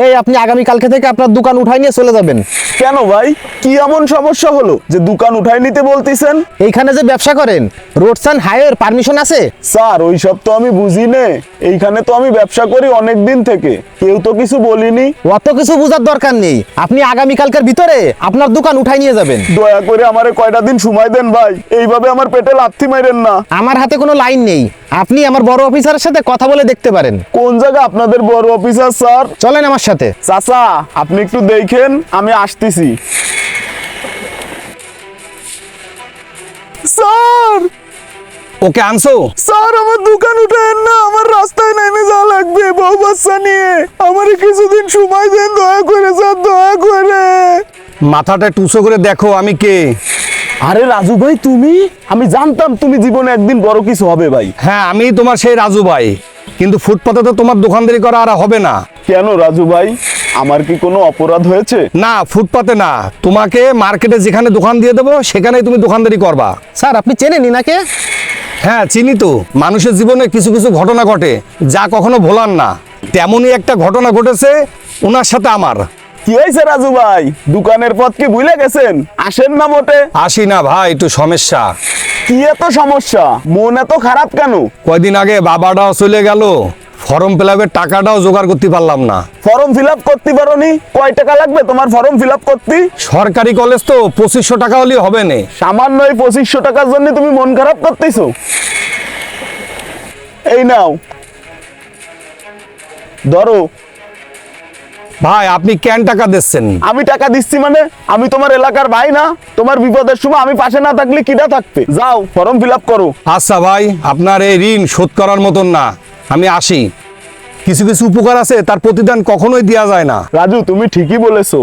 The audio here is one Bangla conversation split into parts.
এই আপনি আগামী কালকে থেকে আপনার দোকান উঠাই নিয়ে চলে যাবেন। কেন ভাই, কি এমন সমস্যা হলো যে দোকান উঠাই নিতে বলতেছেন? এইখানে যে ব্যবসা করেন রোডস অ্যান্ড হাইওয়ের পারমিশন আছে? স্যার ওইসব তো আমি বুঝি নে, এইখানে তো আমি ব্যবসা করি অনেক দিন থেকে, কেউ তো কিছু বলিনি। অত কিছু বোঝার দরকার নেই, আপনি আগামী কালকের ভিতরে আপনার দোকান উঠাই নিয়ে যাবেন। দয়া করে আমারে কয়টা দিন সময় দেন ভাই, এইভাবে আমার পেটে লাথি মাইরেন না। আমার হাতে কোনো লাইন নেই, আপনি আমার বড় অফিসারের সাথে কথা বলে দেখতে পারেন। কোন জায়গা আপনাদের বড় অফিসার স্যার? চলেন আমার সাথে। চাচা আপনি একটু দেখেন, আমি আসতেছি। স্যার ওকে আনছো? স্যার আমার দোকান উঠায়েন না, আমার রাস্তায় নেমে যাওয়া লাগবে বউ বাচ্চা নিয়ে, আমার কিছুদিন সময় দেন দয়া করে স্যার, দয়া করে। মাথাটা টুসো করে দেখো আমি কে। আরে রাজু ভাই তুমি, আমি জানতাম তুমি জীবনে একদিন বড় কিছু হবে ভাই। হ্যাঁ আমি তোমার সেই রাজু ভাই, কিন্তু ফুটপাতে তো তোমার দোকানদারি করা আর হবে না। কেন রাজু ভাই, আমার কি কোনো অপরাধ হয়েছে? না ফুটপাতে না, তোমাকে মার্কেটে যেখানে দোকান দিয়ে দেবো সেখানেই তুমি দোকানদারি করবা। স্যার আপনি চেনেন ইনাকে? হ্যাঁ চিনি তো, মানুষের জীবনে কিছু কিছু ঘটনা ঘটে যা কখনো ভোলার না, তেমনই একটা ঘটনা ঘটেছে ওনার সাথে আমার। কি হয়েছে রাজু ভাই, দোকানের পথ কি ভুলে গেছেন? আসেন না মোটে। আসি না ভাই, একটু সমস্যা। কি এত সমস্যা, মন এত খারাপ কেন? কয়দিন আগে বাবাটাও চলে গেল, ফর্ম ফিল আপের টাকাটাও জোগাড় করতে পারলাম না। ফর্ম ফিল আপ করতে পারোনি? কয় টাকা লাগবে তোমার ফর্ম ফিল আপ করতে? সরকারি কলেজ তো 2500 টাকা হলেই হবে না। সামান্য এই 2500 টাকার জন্য তুমি মন খারাপ করতেছো? এই নাও ধরো। ভাই আপনি কেন টাকা দিচ্ছেন? আমি টাকা দিচ্ছি মানে, আমি তোমার এলাকার ভাই না? তোমার বিপদের সময় আমি পাশে না থাকলে কিটা থাকবে? যাও ফর্ম ফিল আপ করো। আচ্ছা ভাই, আপনার এই ঋণ শোধ করার মতন না, আমি আসি। কিছু কিছু উপকার আছে তার প্রতিদান কখনোই দেওয়া যায় না। রাজু তুমি ঠিকই বলেছো,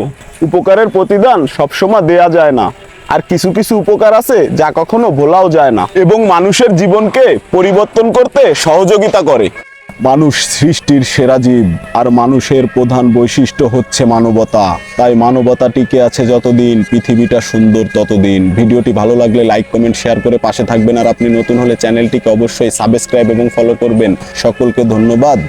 উপকারের প্রতিদান সবসময় দেয়া যায় না, আর কিছু কিছু উপকার আছে যা কখনো ভোলাও যায় না এবং মানুষের জীবনকে পরিবর্তন করতে সহযোগিতা করে। মানুষ সৃষ্টির সেরা জীব, আর মানুষের প্রধান বৈশিষ্ট্য হচ্ছে মানবতা। তাই মানবতা টিকে আছে যতদিন, পৃথিবীটা সুন্দর ততদিন। ভিডিওটি ভালো লাগলে লাইক কমেন্ট শেয়ার করে পাশে থাকবেন, আর আপনি নতুন হলে চ্যানেলটিকে অবশ্যই সাবস্ক্রাইব এবং ফলো করবেন। সকলকে ধন্যবাদ।